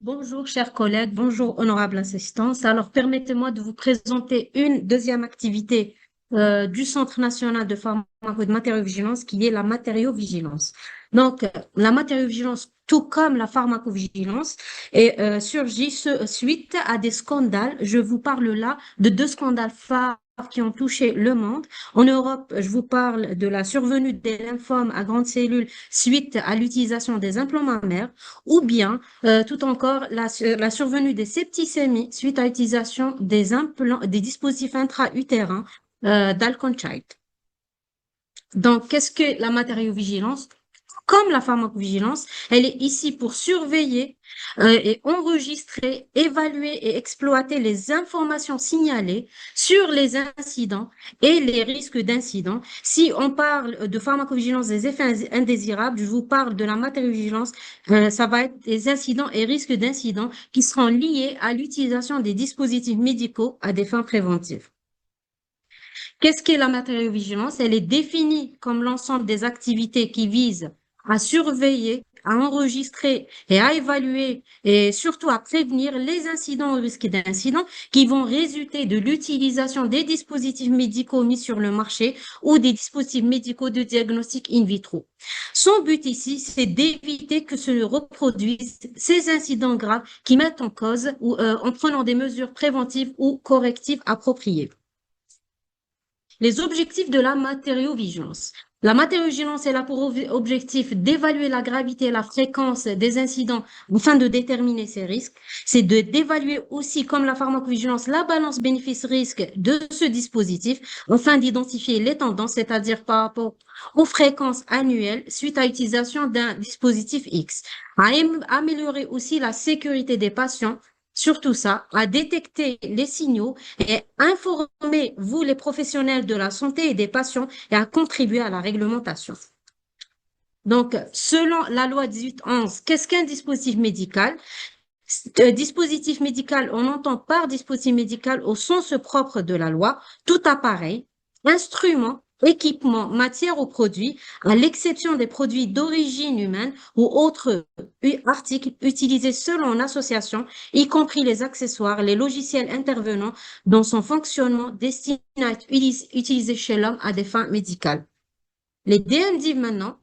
Bonjour, chers collègues, bonjour, honorable assistance. Alors, permettez-moi de vous présenter une deuxième activité du Centre national de pharmacovigilance de matériaux-vigilance, qui est la matériaux-vigilance. Donc, la matériaux-vigilance, tout comme la pharmacovigilance, surgit suite à des scandales. Je vous parle là de deux scandales phares qui ont touché le monde. En Europe, je vous parle de la survenue des lymphomes à grandes cellules suite à l'utilisation des implants mammaires, ou bien tout encore la survenue des septicémies suite à l'utilisation des implants, des dispositifs intra-utérins d'Alconchite. Donc, qu'est-ce que la matériovigilance? Comme la pharmacovigilance, elle est ici pour surveiller et enregistrer, évaluer et exploiter les informations signalées sur les incidents et les risques d'incidents. Si on parle de pharmacovigilance des effets indésirables, je vous parle de la matériovigilance, ça va être des incidents et risques d'incidents qui seront liés à l'utilisation des dispositifs médicaux à des fins préventives. Qu'est-ce qu'est la matériovigilance? Elle est définie comme l'ensemble des activités qui visent à surveiller, à enregistrer et à évaluer et surtout à prévenir les incidents ou risques d'incidents qui vont résulter de l'utilisation des dispositifs médicaux mis sur le marché ou des dispositifs médicaux de diagnostic in vitro. Son but ici, c'est d'éviter que se reproduisent ces incidents graves qui mettent en cause ou en prenant des mesures préventives ou correctives appropriées. Les objectifs de la matériovigilance. La matériovigilance est là pour objectif d'évaluer la gravité et la fréquence des incidents afin de déterminer ces risques. C'est d'évaluer aussi, comme la pharmacovigilance, la balance bénéfice-risque de ce dispositif afin d'identifier les tendances, c'est-à-dire par rapport aux fréquences annuelles suite à l'utilisation d'un dispositif X. À améliorer aussi la sécurité des patients, surtout ça, à détecter les signaux et informer, vous, les professionnels de la santé et des patients, et à contribuer à la réglementation. Donc, selon la loi 1811, qu'est-ce qu'un dispositif médical? Dispositif médical, on entend par dispositif médical au sens propre de la loi, tout appareil, instrument, équipement, matière ou produit, à l'exception des produits d'origine humaine ou autres articles utilisés selon en association, y compris les accessoires, les logiciels intervenant dans son fonctionnement destiné à être utilisés chez l'homme à des fins médicales. Les DMD maintenant,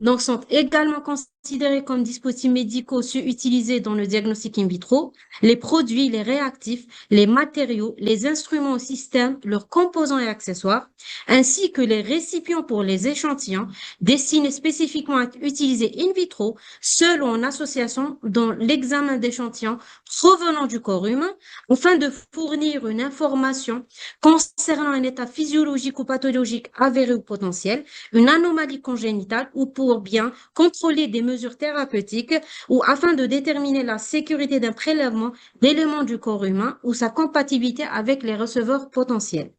donc, sont également considérés comme dispositifs médicaux utilisés dans le diagnostic in vitro. Les produits, les réactifs, les matériaux, les instruments au système, leurs composants et accessoires, ainsi que les récipients pour les échantillons destinés spécifiquement à être utilisés in vitro, selon en association dans l'examen d'échantillons provenant du corps humain, afin de fournir une information concernant un état physiologique ou pathologique avéré ou potentiel, une anomalie congénitale ou pour bien contrôler des mesures thérapeutiques ou afin de déterminer la sécurité d'un prélèvement d'éléments du corps humain ou sa compatibilité avec les receveurs potentiels.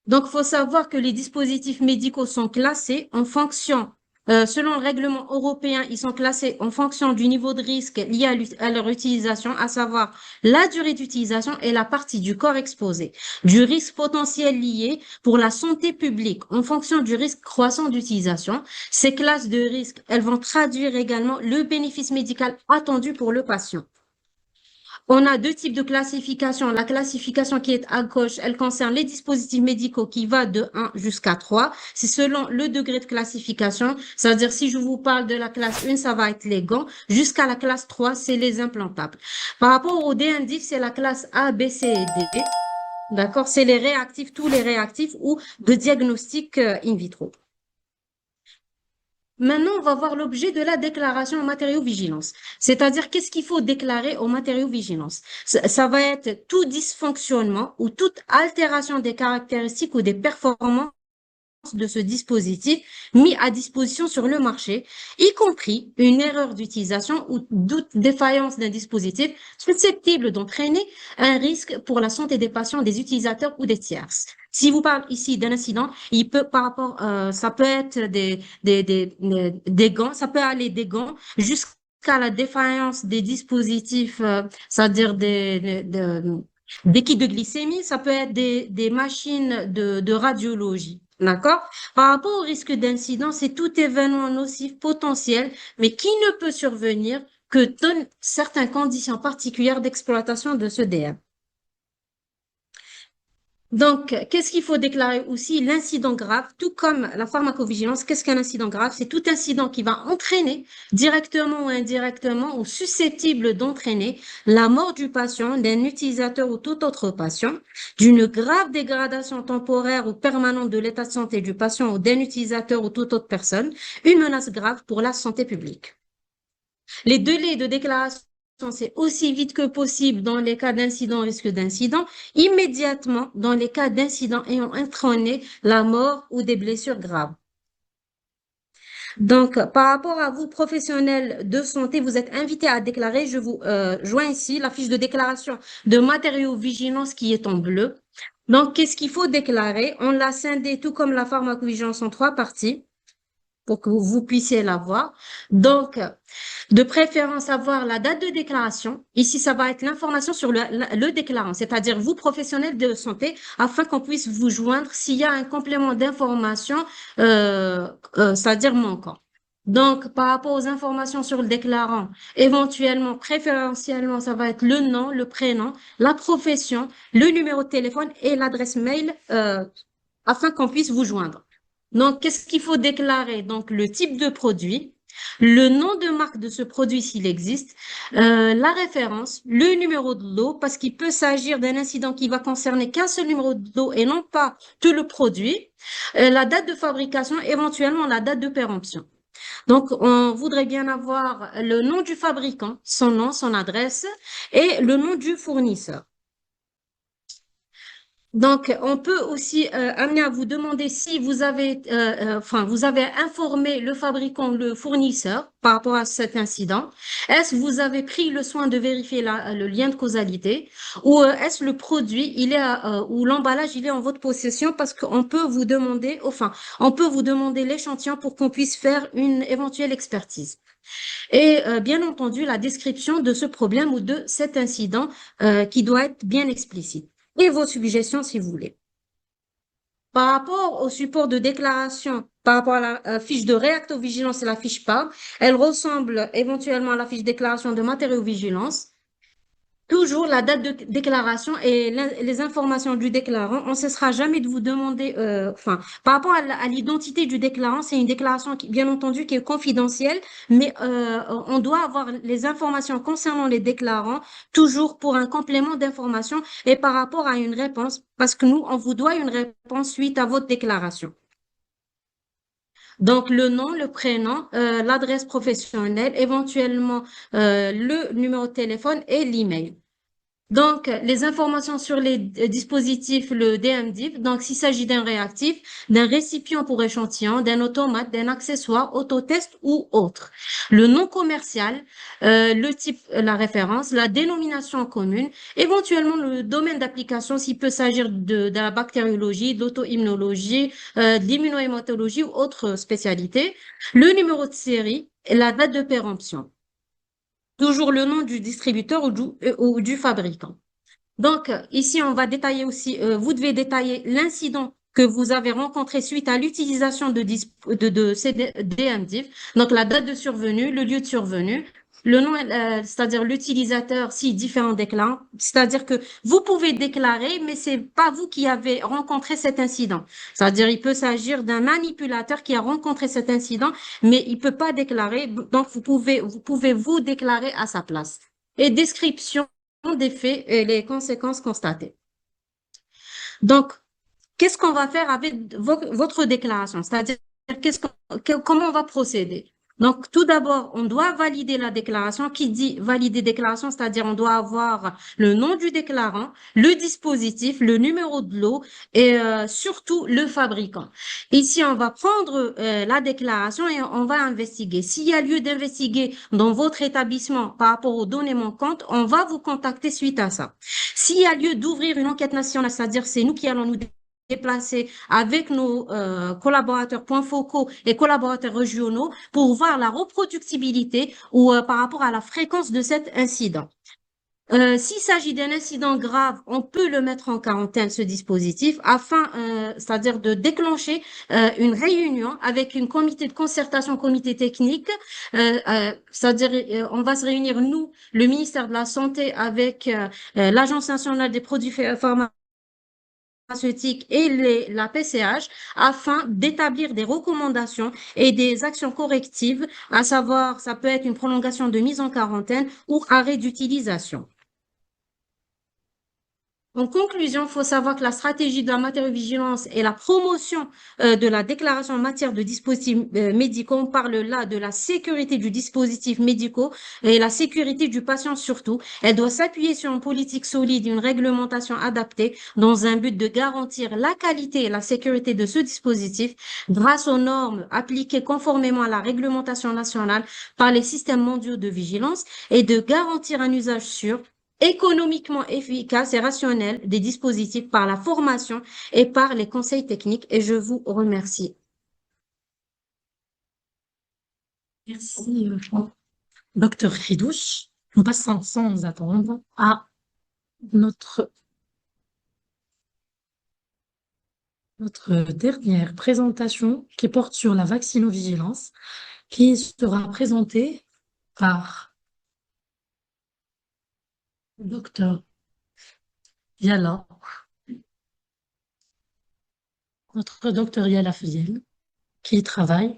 Donc, il faut savoir que les dispositifs médicaux sont classés en fonction, selon le règlement européen, ils sont classés en fonction du niveau de risque lié à leur utilisation, à savoir la durée d'utilisation et la partie du corps exposé, du risque potentiel lié pour la santé publique en fonction du risque croissant d'utilisation. Ces classes de risque, elles vont traduire également le bénéfice médical attendu pour le patient. On a deux types de classification. La classification qui est à gauche, elle concerne les dispositifs médicaux qui va de 1 jusqu'à 3. C'est selon le degré de classification. C'est-à-dire, si je vous parle de la classe 1, ça va être les gants. Jusqu'à la classe 3, c'est les implantables. Par rapport au D-indice, c'est la classe A, B, C et D. D'accord? C'est les réactifs, tous les réactifs ou de diagnostic in vitro. Maintenant, on va voir l'objet de la déclaration en matériaux-vigilance. C'est-à-dire, qu'est-ce qu'il faut déclarer au matériaux-vigilance? Ça va être tout dysfonctionnement ou toute altération des caractéristiques ou des performances de ce dispositif mis à disposition sur le marché, y compris une erreur d'utilisation ou toute défaillance d'un dispositif susceptible d'entraîner un risque pour la santé des patients, des utilisateurs ou des tierces. Si vous parlez ici d'un incident, il peut par rapport, ça peut être des gants, ça peut aller des gants jusqu'à la défaillance des dispositifs, c'est-à-dire des kits de glycémie, ça peut être des machines de radiologie. D'accord? Par rapport au risque d'incident, c'est tout événement nocif potentiel, mais qui ne peut survenir que donnent certaines conditions particulières d'exploitation de ce DM. Donc, qu'est-ce qu'il faut déclarer aussi? L'incident grave, tout comme la pharmacovigilance. Qu'est-ce qu'un incident grave? C'est tout incident qui va entraîner directement ou indirectement ou susceptible d'entraîner la mort du patient, d'un utilisateur ou tout autre patient, d'une grave dégradation temporaire ou permanente de l'état de santé du patient ou d'un utilisateur ou toute autre personne, une menace grave pour la santé publique. Les délais de déclaration, c'est aussi vite que possible dans les cas d'incident, risque d'incident, immédiatement dans les cas d'incident ayant entraîné la mort ou des blessures graves. Donc, par rapport à vous, professionnels de santé, vous êtes invités à déclarer, je vous joins ici la fiche de déclaration de matériaux-vigilance qui est en bleu. Donc, qu'est-ce qu'il faut déclarer? On l'a scindé tout comme la pharmacovigilance en 3 parties pour que vous puissiez la voir. Donc, de préférence avoir la date de déclaration. Ici, ça va être l'information sur le déclarant, c'est-à-dire vous, professionnels de santé, afin qu'on puisse vous joindre s'il y a un complément d'information, c'est-à-dire manquant. Donc, par rapport aux informations sur le déclarant, éventuellement, préférentiellement, ça va être le nom, le prénom, la profession, le numéro de téléphone et l'adresse mail, afin qu'on puisse vous joindre. Donc, qu'est-ce qu'il faut déclarer? Donc, le type de produit, le nom de marque de ce produit s'il existe, la référence, le numéro de lot, parce qu'il peut s'agir d'un incident qui va concerner qu'un seul numéro de lot et non pas tout le produit, la date de fabrication, éventuellement la date de péremption. Donc, on voudrait bien avoir le nom du fabricant, son nom, son adresse et le nom du fournisseur. Donc, on peut aussi amener à vous demander si vous avez, vous avez informé le fabricant, le fournisseur par rapport à cet incident. Est-ce que vous avez pris le soin de vérifier le lien de causalité ou est-ce le produit, il est ou l'emballage, il est en votre possession parce qu'on peut vous demander, on peut vous demander l'échantillon pour qu'on puisse faire une éventuelle expertise. Et bien entendu, la description de ce problème ou de cet incident qui doit être bien explicite et vos suggestions si vous voulez. Par rapport au support de déclaration, par rapport à la fiche de réactovigilance et la fiche PAR, elle ressemble éventuellement à la fiche déclaration de matériaux-vigilance. Toujours la date de déclaration et les informations du déclarant. On ne cessera jamais de vous demander, par rapport à l'identité du déclarant, c'est une déclaration qui, bien entendu, qui est confidentielle, mais on doit avoir les informations concernant les déclarants toujours pour un complément d'information et par rapport à une réponse, parce que nous, on vous doit une réponse suite à votre déclaration. Donc, le nom, le prénom, l'adresse professionnelle, éventuellement le numéro de téléphone et l'email. Donc, les informations sur les dispositifs, le DMDIV, donc s'il s'agit d'un réactif, d'un récipient pour échantillon, d'un automate, d'un accessoire, autotest ou autre. Le nom commercial, le type, la référence, la dénomination commune, éventuellement le domaine d'application s'il peut s'agir de la bactériologie, de l'auto-immunologie, de l'immunohématologie ou autre spécialité, le numéro de série et la date de péremption. Toujours le nom du distributeur ou du fabricant. Donc, ici, on va détailler aussi, vous devez détailler l'incident que vous avez rencontré suite à l'utilisation de ces DMDIV. Donc, la date de survenue, le lieu de survenue, le nom, c'est-à-dire l'utilisateur, si différent déclarant, c'est-à-dire que vous pouvez déclarer, mais c'est pas vous qui avez rencontré cet incident. C'est-à-dire, il peut s'agir d'un manipulateur qui a rencontré cet incident, mais il peut pas déclarer. Donc, vous pouvez vous déclarer à sa place. Et description des faits et les conséquences constatées. Donc, qu'est-ce qu'on va faire avec votre déclaration? C'est-à-dire, comment on va procéder? Donc, tout d'abord, on doit valider la déclaration. Qui dit valider déclaration, c'est-à-dire on doit avoir le nom du déclarant, le dispositif, le numéro de lot et surtout le fabricant. Ici, on va prendre la déclaration et on va investiguer. S'il y a lieu d'investiguer dans votre établissement par rapport aux données manquantes, on va vous contacter suite à ça. S'il y a lieu d'ouvrir une enquête nationale, c'est-à-dire c'est nous qui allons nous déplacer avec nos collaborateurs points focaux et collaborateurs régionaux pour voir la reproductibilité ou par rapport à la fréquence de cet incident. S'il s'agit d'un incident grave, on peut le mettre en quarantaine, ce dispositif, afin, c'est-à-dire de déclencher une réunion avec une comité de concertation, comité technique. C'est-à-dire, on va se réunir, nous, le ministère de la Santé, avec l'Agence nationale des produits pharmaceutiques et la PCH, afin d'établir des recommandations et des actions correctives, à savoir, ça peut être une prolongation de mise en quarantaine ou arrêt d'utilisation. En conclusion, il faut savoir que la stratégie de la matériovigilance et la promotion de la déclaration en matière de dispositifs médicaux, on parle là de la sécurité du dispositif médical et la sécurité du patient surtout. Elle doit s'appuyer sur une politique solide, une réglementation adaptée dans un but de garantir la qualité et la sécurité de ce dispositif grâce aux normes appliquées conformément à la réglementation nationale par les systèmes mondiaux de vigilance et de garantir un usage sûr, économiquement efficace et rationnel des dispositifs par la formation et par les conseils techniques. Et je vous remercie. Merci, Docteur Ridouche. Nous passons sans attendre à notre, notre dernière présentation qui porte sur la vaccinovigilance, qui sera présentée par le Docteur Yala, notre Docteur Yala Fiel, qui travaille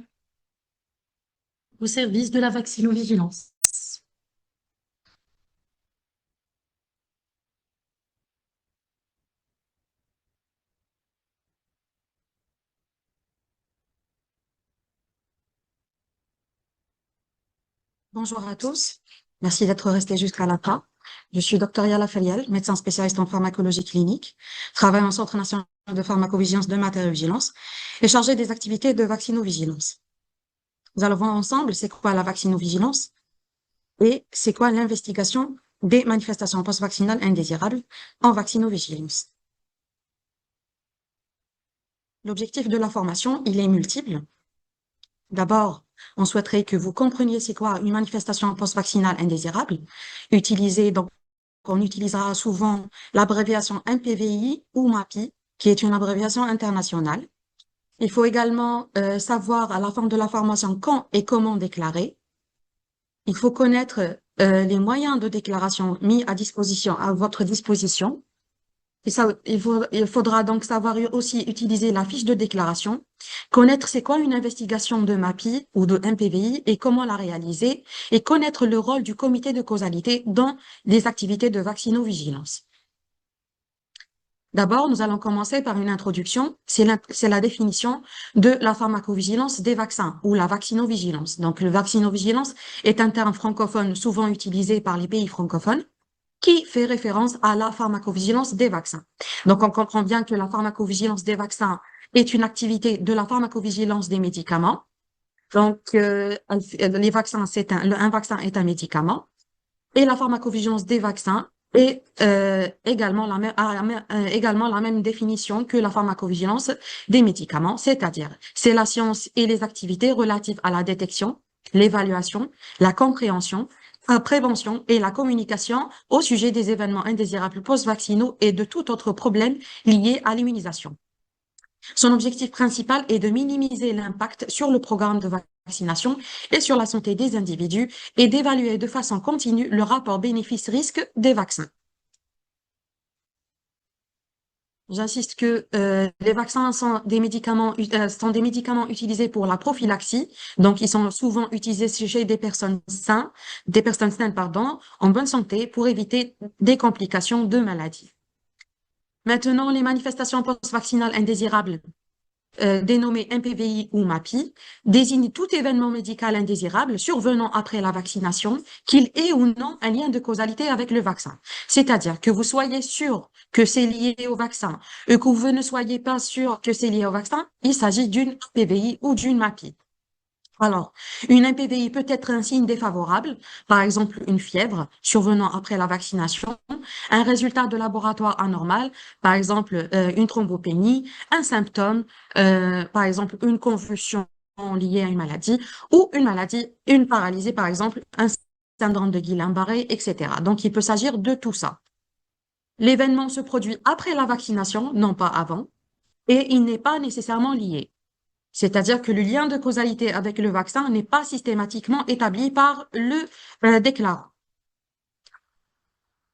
au service de la vaccinovigilance. Bonjour à tous. Merci d'être restés jusqu'à la fin. Je suis Dr Yala Feliel, médecin spécialiste en pharmacologie clinique, travaille au Centre national de pharmacovigilance de matériovigilance et chargé des activités de vaccinovigilance. Nous allons voir ensemble c'est quoi la vaccinovigilance et c'est quoi l'investigation des manifestations post-vaccinales indésirables en vaccinovigilance. L'objectif de la formation, il est multiple. D'abord, on souhaiterait que vous compreniez c'est quoi une manifestation post-vaccinale indésirable. Donc, on utilisera souvent l'abréviation MPVI ou MAPI, qui est une abréviation internationale. Il faut également savoir à la fin de la formation quand et comment déclarer. Il faut connaître les moyens de déclaration mis à votre disposition. Et ça, il faudra donc savoir aussi utiliser la fiche de déclaration, connaître c'est quoi une investigation de MAPI ou de MPVI et comment la réaliser, et connaître le rôle du comité de causalité dans les activités de vaccinovigilance. D'abord, nous allons commencer par une introduction, c'est la définition de la pharmacovigilance des vaccins ou la vaccinovigilance. Donc, le vaccinovigilance est un terme francophone souvent utilisé par les pays francophones, qui fait référence à la pharmacovigilance des vaccins. Donc, on comprend bien que la pharmacovigilance des vaccins est une activité de la pharmacovigilance des médicaments. Donc, les vaccins, un vaccin est un médicament. Et la pharmacovigilance des vaccins est également également la même définition que la pharmacovigilance des médicaments, c'est-à-dire c'est la science et les activités relatives à la détection, l'évaluation, la compréhension, la prévention et la communication au sujet des événements indésirables post-vaccinaux et de tout autre problème lié à l'immunisation. Son objectif principal est de minimiser l'impact sur le programme de vaccination et sur la santé des individus et d'évaluer de façon continue le rapport bénéfice-risque des vaccins. J'insiste que les vaccins sont des médicaments utilisés pour la prophylaxie, donc ils sont souvent utilisés chez des personnes saines, en bonne santé pour éviter des complications de maladies. Maintenant, les manifestations post-vaccinales indésirables, dénommées MPVI ou MAPI, désignent tout événement médical indésirable survenant après la vaccination, qu'il ait ou non un lien de causalité avec le vaccin. C'est-à-dire que vous soyez sûr que c'est lié au vaccin et que vous ne soyez pas sûr que c'est lié au vaccin, il s'agit d'une MPVI ou d'une MAPI. Alors, une MPVI peut être un signe défavorable, par exemple une fièvre survenant après la vaccination, un résultat de laboratoire anormal, par exemple une thrombopénie, un symptôme, par exemple une convulsion liée à une maladie, ou une paralysie, par exemple un syndrome de Guillain-Barré, etc. Donc, il peut s'agir de tout ça. L'événement se produit après la vaccination, non pas avant, et il n'est pas nécessairement lié. C'est-à-dire que le lien de causalité avec le vaccin n'est pas systématiquement établi par le déclarant.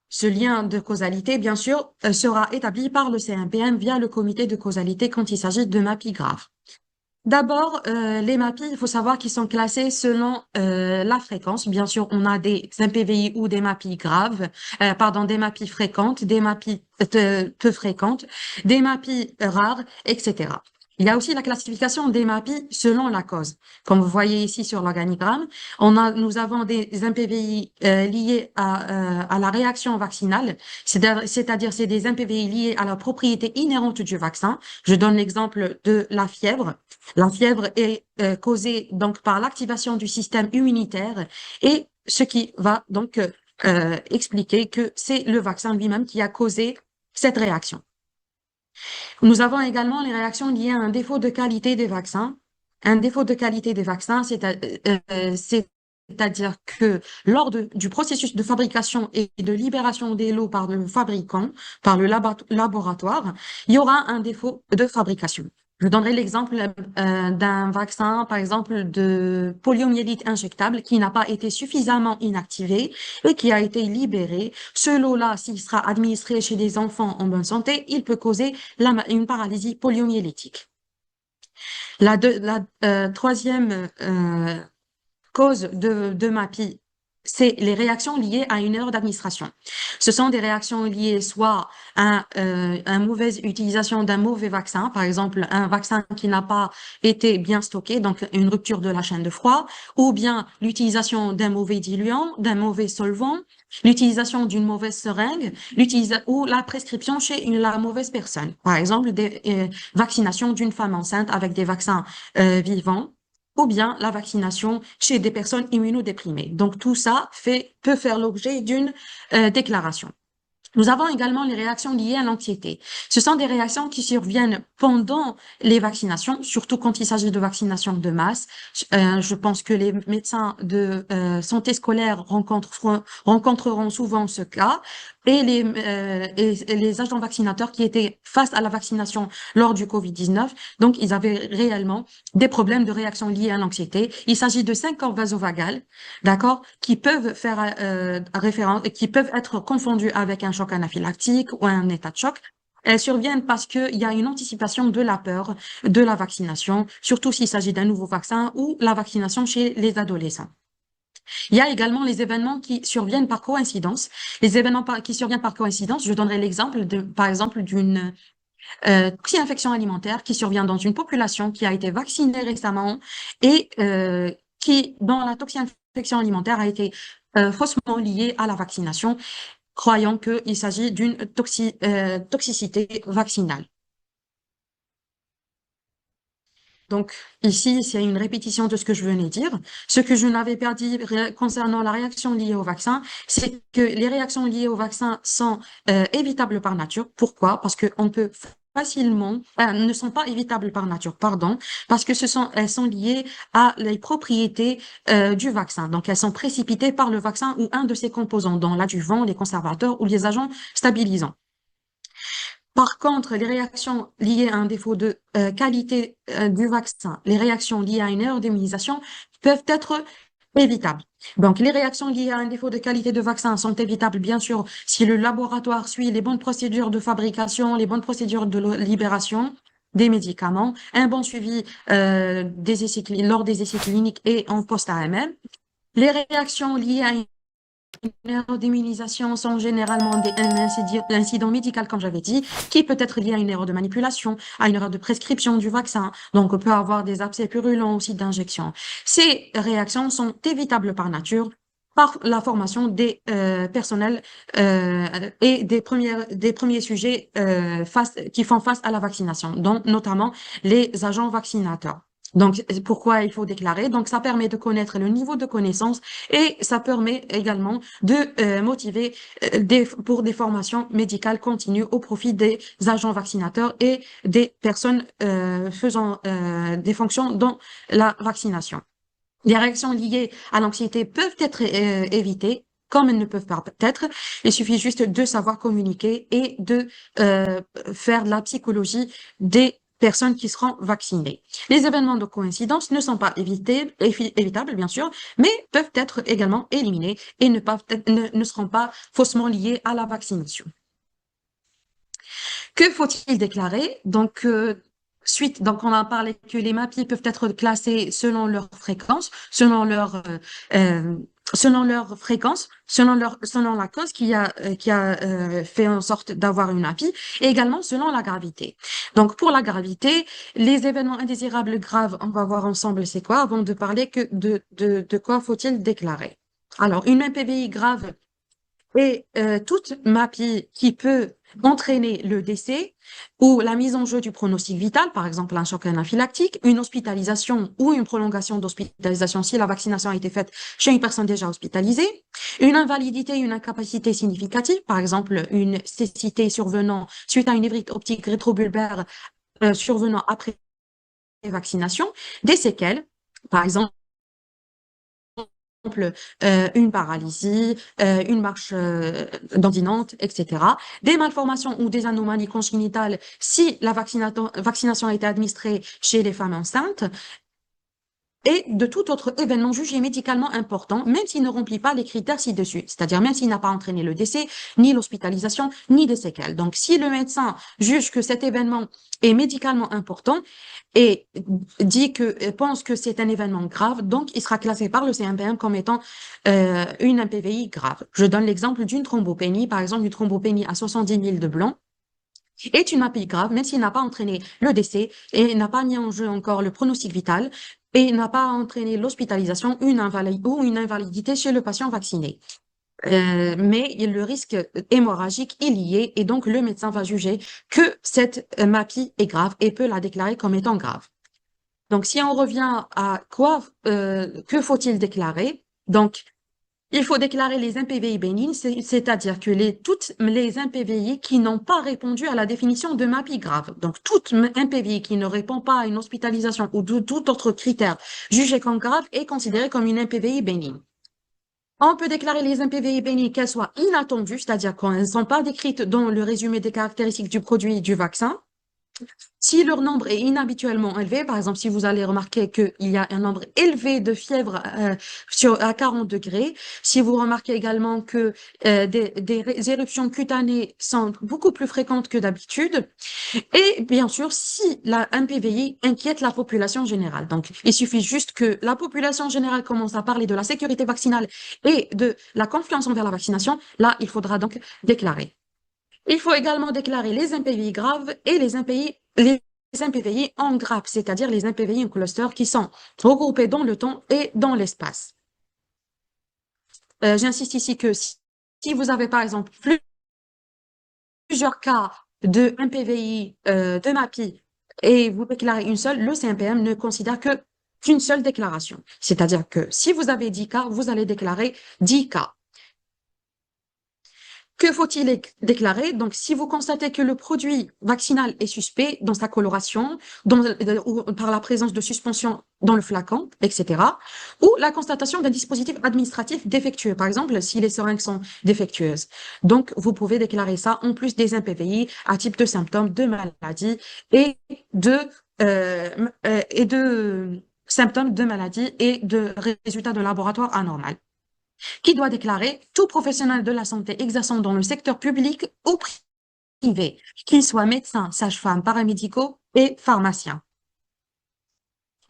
Ce lien de causalité, bien sûr, sera établi par le CMPM via le comité de causalité quand il s'agit de MAPI graves. D'abord, les MAPI, il faut savoir qu'ils sont classés selon la fréquence. Bien sûr, on a des MPVI ou des MAPI graves, des MAPI fréquentes, des MAPI peu fréquentes, des MAPI rares, etc. Il y a aussi la classification des MAPI selon la cause. Comme vous voyez ici sur l'organigramme, nous avons des MPVI liés à la réaction vaccinale, c'est-à-dire c'est des MPVI liés à la propriété inhérente du vaccin. Je donne l'exemple de la fièvre. La fièvre est causée donc par l'activation du système immunitaire et ce qui va donc expliquer que c'est le vaccin lui-même qui a causé cette réaction. Nous avons également les réactions liées à un défaut de qualité des vaccins. Un défaut de qualité des vaccins, c'est-à-dire que lors du processus de fabrication et de libération des lots par le fabricant, par le laboratoire, il y aura un défaut de fabrication. Je donnerai l'exemple d'un vaccin, par exemple, de poliomyélite injectable qui n'a pas été suffisamment inactivé et qui a été libéré. Ce lot-là, s'il sera administré chez des enfants en bonne santé, il peut causer une paralysie poliomyélitique. La troisième cause de MAPI, c'est les réactions liées à une erreur d'administration. Ce sont des réactions liées soit à une mauvaise utilisation d'un mauvais vaccin, par exemple un vaccin qui n'a pas été bien stocké, donc une rupture de la chaîne de froid, ou bien l'utilisation d'un mauvais diluant, d'un mauvais solvant, l'utilisation d'une mauvaise seringue, ou la prescription chez la mauvaise personne. Par exemple, des vaccinations d'une femme enceinte avec des vaccins vivants, ou bien la vaccination chez des personnes immunodéprimées. Donc, tout ça peut faire l'objet d'une déclaration. Nous avons également les réactions liées à l'anxiété. Ce sont des réactions qui surviennent pendant les vaccinations, surtout quand il s'agit de vaccinations de masse. Je pense que les médecins de santé scolaire rencontreront souvent ce cas. Et les agents vaccinateurs qui étaient face à la vaccination lors du Covid-19, donc ils avaient réellement des problèmes de réaction liés à l'anxiété. Il s'agit de 5 corps vasovagales, d'accord, qui peuvent faire qui peuvent être confondus avec un choc anaphylactique ou un état de choc. Elles surviennent parce qu'il y a une anticipation de la peur de la vaccination, surtout s'il s'agit d'un nouveau vaccin ou la vaccination chez les adolescents. Il y a également les événements qui surviennent par coïncidence. Les événements qui surviennent par coïncidence, je donnerai l'exemple par exemple d'une toxi-infection alimentaire qui survient dans une population qui a été vaccinée récemment et qui, dans la toxi-infection alimentaire, a été faussement liée à la vaccination, croyant qu'il s'agit d'une toxicité vaccinale. Donc, ici, c'est une répétition de ce que je venais de dire. Ce que je n'avais pas dit concernant la réaction liée au vaccin, c'est que les réactions liées au vaccin sont évitables par nature. Pourquoi? Parce qu'on peut facilement, ne sont pas évitables par nature, pardon, parce que elles sont liées à les propriétés du vaccin. Donc, elles sont précipitées par le vaccin ou un de ses composants, dont l'adjuvant, les conservateurs ou les agents stabilisants. Par contre, les réactions liées à un défaut de qualité du vaccin, les réactions liées à une erreur d'immunisation peuvent être évitables. Donc, les réactions liées à un défaut de qualité de vaccin sont évitables, bien sûr, si le laboratoire suit les bonnes procédures de fabrication, les bonnes procédures de libération des médicaments, un bon suivi lors des essais cliniques et en post-AMM. Les réactions liées à une erreur d'immunisation sont généralement un incident médical, comme j'avais dit, qui peut être lié à une erreur de manipulation, à une erreur de prescription du vaccin. Donc, on peut avoir des abcès purulents aussi d'injection. Ces réactions sont évitables par nature, par la formation des personnels et des premiers sujets qui font face à la vaccination, donc notamment les agents vaccinateurs. Donc, pourquoi il faut déclarer? Donc, ça permet de connaître le niveau de connaissance et ça permet également de motiver pour des formations médicales continues au profit des agents vaccinateurs et des personnes faisant des fonctions dans la vaccination. Les réactions liées à l'anxiété peuvent être évitées, comme elles ne peuvent pas être. Il suffit juste de savoir communiquer et de faire de la psychologie des personnes qui seront vaccinées. Les événements de coïncidence ne sont pas évitables, bien sûr, mais peuvent être également éliminés et ne seront pas faussement liés à la vaccination. Que faut-il déclarer? Donc, donc on a parlé que les MAPI peuvent être classés selon leur fréquence, selon la cause qui a fait en sorte d'avoir une MAPI, et également selon la gravité. Donc, pour la gravité, les événements indésirables graves, on va voir ensemble c'est quoi, avant de parler de quoi faut-il déclarer. Alors, une MPVI grave et toute MAPI qui peut entraîner le décès ou la mise en jeu du pronostic vital, par exemple un choc anaphylactique, une hospitalisation ou une prolongation d'hospitalisation si la vaccination a été faite chez une personne déjà hospitalisée, une invalidité, une incapacité significative, par exemple une cécité survenant suite à une névrite optique rétrobulbaire survenant après vaccination, des séquelles, par exemple une paralysie, une marche dandinante, etc. Des malformations ou des anomalies congénitales si la vaccination a été administrée chez les femmes enceintes, et de tout autre événement jugé médicalement important, même s'il ne remplit pas les critères ci-dessus, c'est-à-dire même s'il n'a pas entraîné le décès, ni l'hospitalisation, ni des séquelles. Donc, si le médecin juge que cet événement est médicalement important et pense que c'est un événement grave, donc il sera classé par le CMPM comme étant une MPVI grave. Je donne l'exemple d'une thrombopénie, par exemple une thrombopénie à 70 000 de blanc, est une MAPI grave, même s'il n'a pas entraîné le décès et n'a pas mis en jeu encore le pronostic vital et n'a pas entraîné l'hospitalisation ou une invalidité chez le patient vacciné. Mais le risque hémorragique est lié et donc le médecin va juger que cette MAPI est grave et peut la déclarer comme étant grave. Donc, si on revient à que faut-il déclarer? Donc, il faut déclarer les MPVI bénignes, c'est-à-dire que toutes les MPVI qui n'ont pas répondu à la définition de MAPI grave. Donc, toute MPVI qui ne répond pas à une hospitalisation ou tout autre critère jugé comme grave est considérée comme une MPVI bénigne. On peut déclarer les MPVI bénignes qu'elles soient inattendues, c'est-à-dire qu'elles ne sont pas décrites dans le résumé des caractéristiques du produit du vaccin. Si leur nombre est inhabituellement élevé, par exemple, si vous allez remarquer qu'il y a un nombre élevé de fièvre à 40 degrés, si vous remarquez également que des éruptions cutanées sont beaucoup plus fréquentes que d'habitude, et bien sûr, si un PVI inquiète la population générale. Donc, il suffit juste que la population générale commence à parler de la sécurité vaccinale et de la confiance envers la vaccination. Là, il faudra donc déclarer. Il faut également déclarer les MPVI graves et les MPVI en grappe, c'est-à-dire les MPVI en cluster qui sont regroupés dans le temps et dans l'espace. J'insiste ici que si vous avez par exemple plusieurs cas de MPVI, de MAPI, et vous déclarez une seule, le CMPM ne considère qu'une seule déclaration. C'est-à-dire que si vous avez 10 cas, vous allez déclarer 10 cas. Que faut-il déclarer? Donc, si vous constatez que le produit vaccinal est suspect dans sa coloration, ou par la présence de suspension dans le flacon, etc., ou la constatation d'un dispositif administratif défectueux, par exemple, si les seringues sont défectueuses. Donc, vous pouvez déclarer ça en plus des MPVI à type de symptômes de maladie et de symptômes de maladie et de résultats de laboratoire anormal, qui doit déclarer tout professionnel de la santé exerçant dans le secteur public ou privé, qu'il soit médecin, sage-femme, paramédicaux et pharmacien.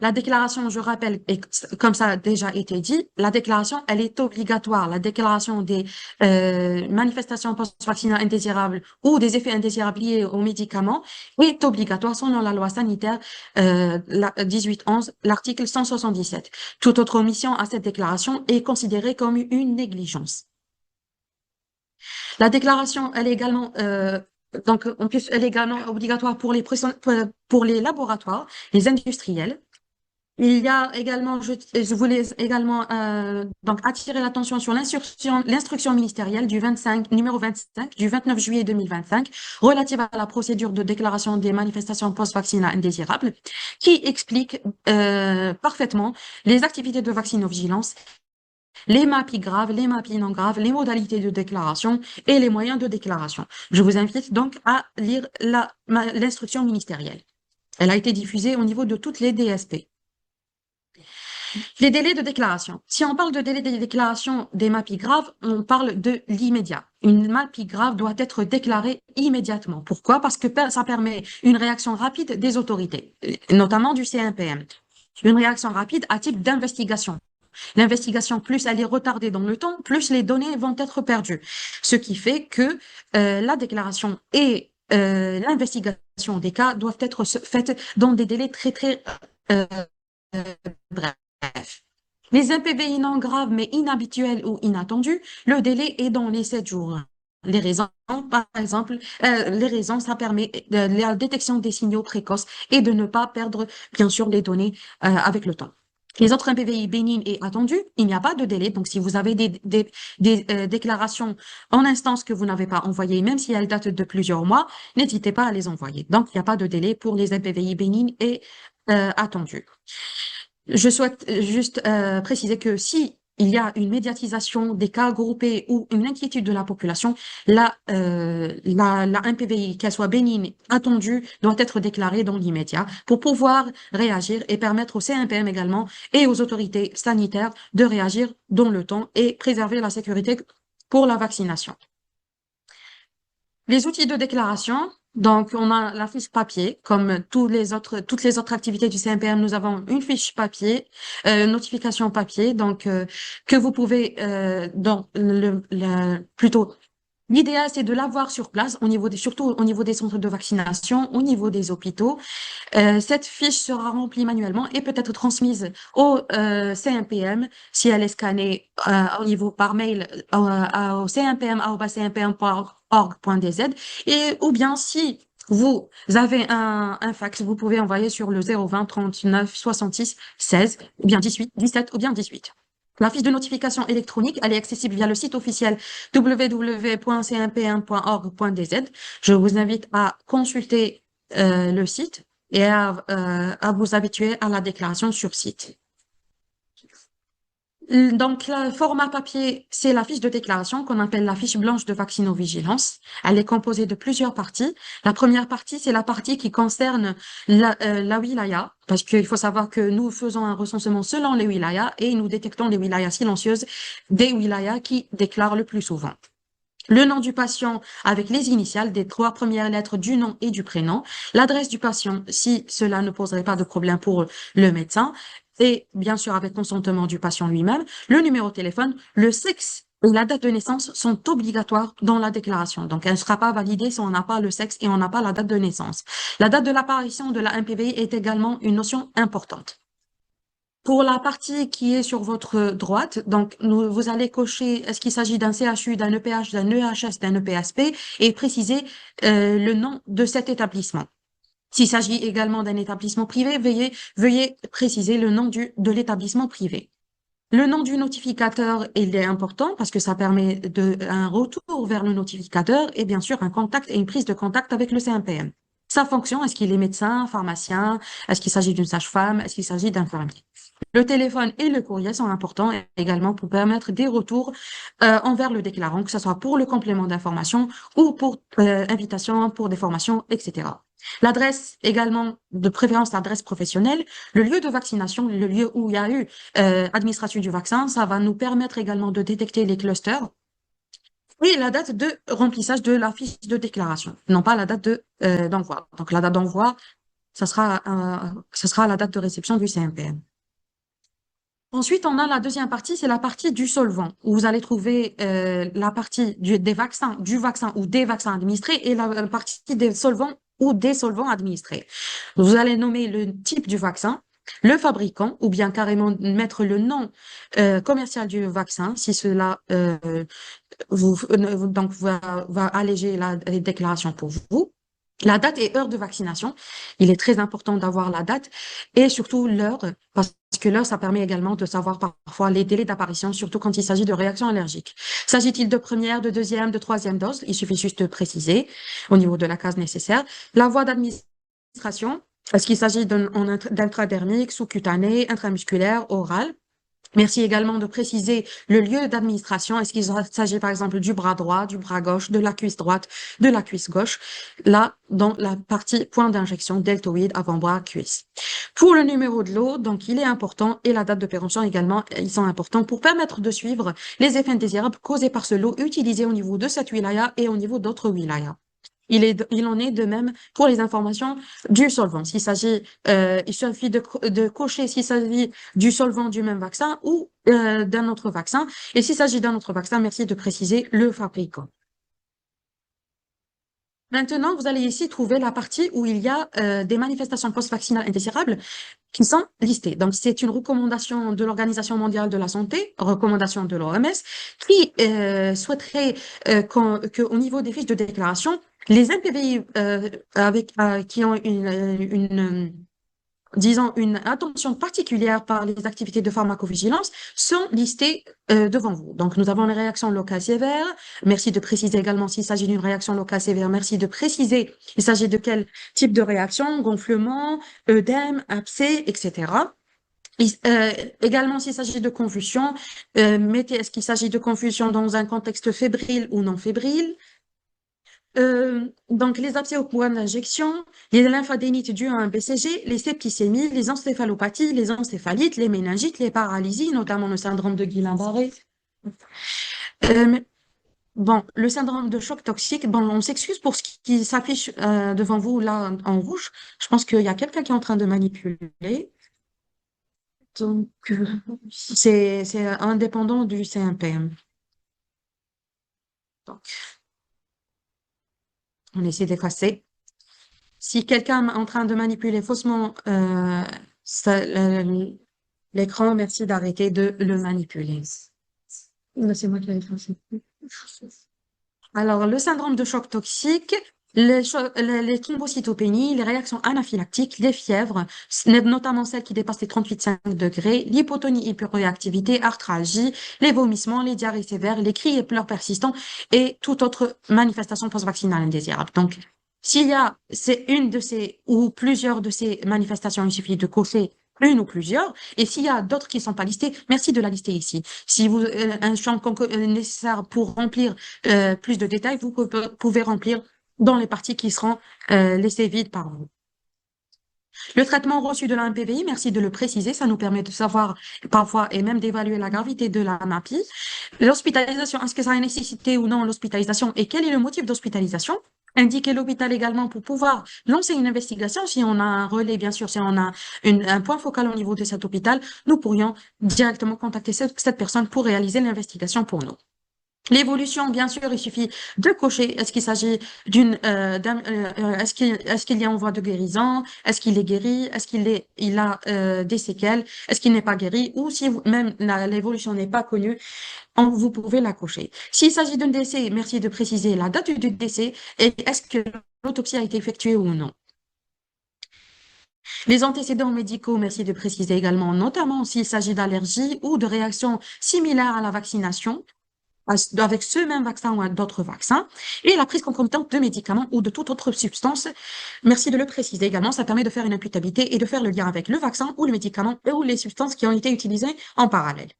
La déclaration, je rappelle, et comme ça a déjà été dit, la déclaration, elle est obligatoire. La déclaration des manifestations post-vaccinales indésirables ou des effets indésirables liés aux médicaments est obligatoire selon la loi sanitaire 1811, l'article 177. Toute autre omission à cette déclaration est considérée comme une négligence. La déclaration, elle est également donc en plus, elle est également obligatoire pour les laboratoires, les industriels. Il y a également, je voulais également donc attirer l'attention sur l'instruction ministérielle numéro 25 du 29 juillet 2025 relative à la procédure de déclaration des manifestations post-vaccinales indésirables, qui explique parfaitement les activités de vaccinovigilance, les MAPI graves, les MAPI non graves, les modalités de déclaration et les moyens de déclaration. Je vous invite donc à lire l'instruction ministérielle. Elle a été diffusée au niveau de toutes les DSP. Les délais de déclaration. Si on parle de délai de déclaration des MAPI graves, on parle de l'immédiat. Une MAPI grave doit être déclarée immédiatement. Pourquoi? Parce que ça permet une réaction rapide des autorités, notamment du CNPM. Une réaction rapide à type d'investigation. L'investigation, plus elle est retardée dans le temps, plus les données vont être perdues. Ce qui fait que la déclaration et l'investigation des cas doivent être faites dans des délais très brefs. Les MPVI non graves mais inhabituels ou inattendus, le délai est dans les 7 jours. Les raisons, par exemple, ça permet la détection des signaux précoces et de ne pas perdre, bien sûr, les données avec le temps. Les autres MPVI bénignes et attendus, il n'y a pas de délai. Donc, si vous avez des déclarations en instance que vous n'avez pas envoyées, même si elles datent de plusieurs mois, n'hésitez pas à les envoyer. Donc, il n'y a pas de délai pour les MPVI bénignes et attendus. Je souhaite juste préciser que si il y a une médiatisation des cas groupés ou une inquiétude de la population, la MPVI, qu'elle soit bénigne, attendue, doit être déclarée dans l'immédiat pour pouvoir réagir et permettre au CNPM également et aux autorités sanitaires de réagir dans le temps et préserver la sécurité pour la vaccination. Les outils de déclaration, donc on a la fiche papier, comme toutes les autres activités du CNPM, nous avons une fiche papier, notification papier, donc que vous pouvez plutôt. L'idéal, c'est de l'avoir sur place, surtout au niveau des centres de vaccination, au niveau des hôpitaux. Cette fiche sera remplie manuellement et peut être transmise au CNPM si elle est scannée au niveau par mail au cnpm@cnpm.org.dz et ou bien si vous avez un fax, vous pouvez envoyer sur le 020 39 66 16 ou bien 18 17 ou bien 18. La fiche de notification électronique, elle est accessible via le site officiel www.cnpm.org.dz. Je vous invite à consulter le site et à vous habituer à la déclaration sur site. Donc, le format papier, c'est la fiche de déclaration qu'on appelle la fiche blanche de vaccinovigilance. Elle est composée de plusieurs parties. La première partie, c'est la partie qui concerne la wilaya, parce qu'il faut savoir que nous faisons un recensement selon les wilayas et nous détectons les wilayas silencieuses des wilayas qui déclarent le plus souvent. Le nom du patient avec les initiales des 3 premières lettres du nom et du prénom, l'adresse du patient si cela ne poserait pas de problème pour le médecin, et bien sûr avec consentement du patient lui-même, le numéro de téléphone, le sexe et la date de naissance sont obligatoires dans la déclaration. Donc, elle ne sera pas validée si on n'a pas le sexe et on n'a pas la date de naissance. La date de l'apparition de la MPVI est également une notion importante. Pour la partie qui est sur votre droite, donc vous allez cocher est-ce qu'il s'agit d'un CHU, d'un EPH, d'un EHS, d'un EPSP et préciser le nom de cet établissement. S'il s'agit également d'un établissement privé, veuillez préciser le nom de l'établissement privé. Le nom du notificateur, il est important parce que ça permet un retour vers le notificateur et bien sûr un contact et une prise de contact avec le CNPM. Sa fonction, est-ce qu'il est médecin, pharmacien, est-ce qu'il s'agit d'une sage-femme, est-ce qu'il s'agit d'infirmier? Le téléphone et le courrier sont importants également pour permettre des retours envers le déclarant, que ce soit pour le complément d'information ou pour invitation, pour des formations, etc. L'adresse également, de préférence l'adresse professionnelle, le lieu de vaccination, le lieu où il y a eu administration du vaccin, ça va nous permettre également de détecter les clusters et la date de remplissage de la fiche de déclaration, non pas la date d'envoi. Donc la date d'envoi, ça sera la date de réception du CNPM. Ensuite, on a la deuxième partie, c'est la partie du solvant, où vous allez trouver la partie du vaccin ou des vaccins administrés et la partie des solvants ou des solvants administrés. Vous allez nommer le type du vaccin, le fabricant, ou bien carrément mettre le nom commercial du vaccin, si cela va alléger les déclarations pour vous. La date et heure de vaccination, il est très important d'avoir la date et surtout l'heure, parce que l'heure, ça permet également de savoir parfois les délais d'apparition, surtout quand il s'agit de réactions allergiques. S'agit-il de première, de deuxième, de troisième dose? Il suffit juste de préciser au niveau de la case nécessaire. La voie d'administration, est-ce qu'il s'agit d'intradermique, sous-cutané, intramusculaire, oral? Merci également de préciser le lieu d'administration. Est-ce qu'il s'agit par exemple du bras droit, du bras gauche, de la cuisse droite, de la cuisse gauche? Là, dans la partie point d'injection, deltoïde, avant-bras, cuisse. Pour le numéro de lot, donc il est important, et la date de péremption également, ils sont importants pour permettre de suivre les effets indésirables causés par ce lot utilisé au niveau de cette wilaya et au niveau d'autres wilayas. Il en est de même pour les informations du solvant. Il suffit de cocher s'il s'agit du solvant du même vaccin ou d'un autre vaccin. Et s'il s'agit d'un autre vaccin, merci de préciser le fabricant. Maintenant, vous allez ici trouver la partie où il y a des manifestations post-vaccinales indésirables qui sont listées. Donc, c'est une recommandation de l'Organisation mondiale de la santé, recommandation de l'OMS, qui souhaiterait qu'au niveau des fiches de déclaration, les MPVI qui ont disons, une attention particulière par les activités de pharmacovigilance sont listées devant vous. Donc, nous avons les réactions locales sévères. Merci de préciser également s'il s'agit d'une réaction locale sévère. Merci de préciser il s'agit de quel type de réaction, gonflement, œdème, abcès, etc. Également, s'il s'agit de confusion, mettez est-ce qu'il s'agit de confusion dans un contexte fébrile ou non fébrile. Donc, les abcès au point d'injection, les lymphadénites dues à un BCG, les septicémies, les encéphalopathies, les encéphalites, les méningites, les paralysies, notamment le syndrome de Guillain-Barré. Bon, le syndrome de choc toxique, bon, on s'excuse pour ce qui s'affiche devant vous là en rouge. Je pense qu'il y a quelqu'un qui est en train de manipuler. Donc, c'est indépendant du CMPM. Donc, on essaie d'effacer. Si quelqu'un est en train de manipuler faussement l'écran, merci d'arrêter de le manipuler. C'est moi qui l'ai effacé. Alors, le syndrome de choc toxique, les thrombocytopénies, les réactions anaphylactiques, les fièvres, notamment celles qui dépassent les 38,5 degrés, l'hypotonie, hyperréactivité, arthralgie, les vomissements, les diarrhées sévères, les cris et pleurs persistants et toute autre manifestation post-vaccinale indésirable. Donc, s'il y a une de ces ou plusieurs de ces manifestations, il suffit de cocher une ou plusieurs. Et s'il y a d'autres qui ne sont pas listées, merci de la lister ici. Si vous un champ nécessaire pour remplir plus de détails, vous pouvez remplir dans les parties qui seront laissées vides par vous. Le traitement reçu de la MPVI, merci de le préciser, ça nous permet de savoir parfois et même d'évaluer la gravité de la MAPI. L'hospitalisation, est-ce que ça a nécessité ou non l'hospitalisation et quel est le motif d'hospitalisation? Indiquer l'hôpital également pour pouvoir lancer une investigation. Si on a un relais, bien sûr, si on a un point focal au niveau de cet hôpital, nous pourrions directement contacter cette personne pour réaliser l'investigation pour nous. L'évolution, bien sûr, il suffit de cocher. Est-ce qu'il s'agit est-ce qu'il y a en voie de guérison? Est-ce qu'il est guéri? Est-ce il a des séquelles? Est-ce qu'il n'est pas guéri? Ou si même l'évolution n'est pas connue, vous pouvez la cocher. S'il s'agit d'un décès, merci de préciser la date du décès et est-ce que l'autopsie a été effectuée ou non. Les antécédents médicaux, merci de préciser également, notamment s'il s'agit d'allergies ou de réactions similaires à la vaccination, avec ce même vaccin ou d'autres vaccins, et la prise concomitante de médicaments ou de toute autre substance. Merci de le préciser également, ça permet de faire une imputabilité et de faire le lien avec le vaccin ou le médicament ou les substances qui ont été utilisées en parallèle.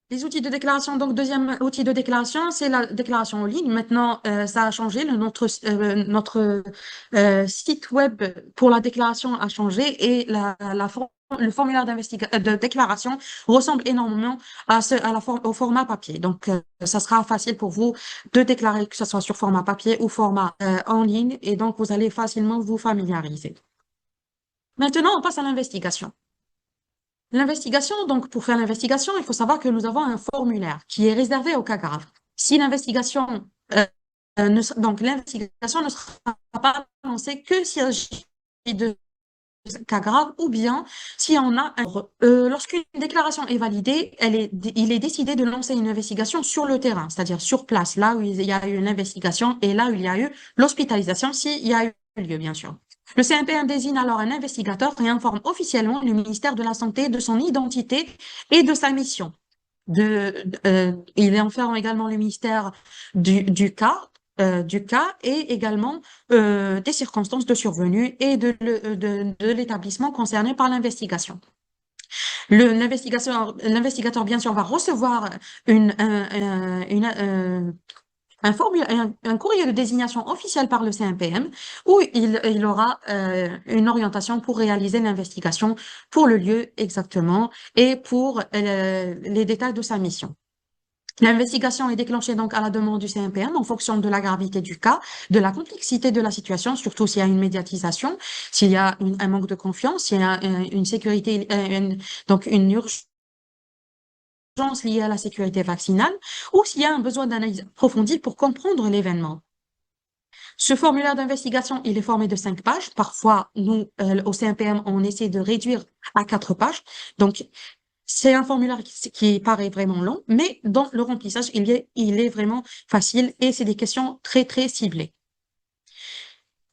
Les outils de déclaration, donc deuxième outil de déclaration, c'est la déclaration en ligne. Maintenant, ça a changé. Notre site web pour la déclaration a changé et le formulaire de déclaration ressemble énormément au format papier. Donc, ça sera facile pour vous de déclarer que ce soit sur format papier ou format en ligne et donc vous allez facilement vous familiariser. Maintenant, on passe à l'investigation. L'investigation, donc pour faire l'investigation, il faut savoir que nous avons un formulaire qui est réservé aux cas graves. Si l'investigation, donc l'investigation ne sera pas lancée que s'il s'agit de cas grave, ou bien si on a lorsqu'une déclaration est validée, il est décidé de lancer une investigation sur le terrain, c'est-à-dire sur place, là où il y a eu une investigation et là où il y a eu l'hospitalisation, s'il y a eu lieu, bien sûr. Le CNPM désigne alors un investigateur et informe officiellement le ministère de la Santé de son identité et de sa mission. Il informe également le ministère du cas et également des circonstances de survenue et de l'établissement concerné par l'investigation. L'investigateur, bien sûr, va recevoir un courrier de désignation officiel par le CNPM où il aura une orientation pour réaliser l'investigation pour le lieu exactement et pour les détails de sa mission. L'investigation est déclenchée donc à la demande du CNPM en fonction de la gravité du cas, de la complexité de la situation, surtout s'il y a une médiatisation, s'il y a un manque de confiance, s'il y a une sécurité, donc une urgence liée à la sécurité vaccinale, ou s'il y a un besoin d'analyse approfondie pour comprendre l'événement. Ce formulaire d'investigation, il est formé de 5 pages. Parfois, nous, au CNPM, on essaie de réduire à 4 pages. Donc, c'est un formulaire qui paraît vraiment long, mais dans le remplissage, il est vraiment facile et c'est des questions très, très ciblées.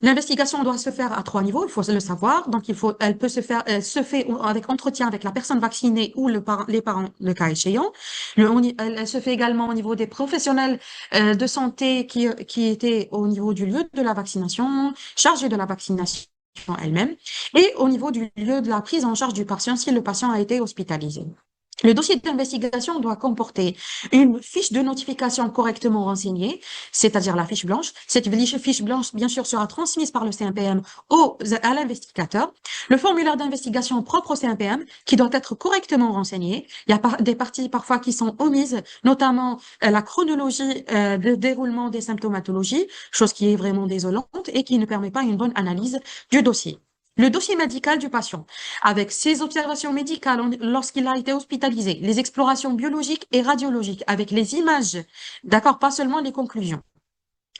L'investigation doit se faire à 3 niveaux, il faut le savoir. Donc, elle se fait avec entretien avec la personne vaccinée ou les parents, le cas échéant. Elle se fait également au niveau des professionnels de santé qui étaient au niveau du lieu de la vaccination, chargés de la vaccination elle-même, et au niveau du lieu de la prise en charge du patient si le patient a été hospitalisé. Le dossier d'investigation doit comporter une fiche de notification correctement renseignée, c'est-à-dire la fiche blanche. Cette fiche blanche, bien sûr, sera transmise par le CNPM à l'investigateur. Le formulaire d'investigation propre au CNPM, qui doit être correctement renseigné. Il y a des parties parfois qui sont omises, notamment la chronologie de déroulement des symptomatologies, chose qui est vraiment désolante et qui ne permet pas une bonne analyse du dossier. Le dossier médical du patient, avec ses observations médicales lorsqu'il a été hospitalisé, les explorations biologiques et radiologiques, avec les images, d'accord, pas seulement les conclusions.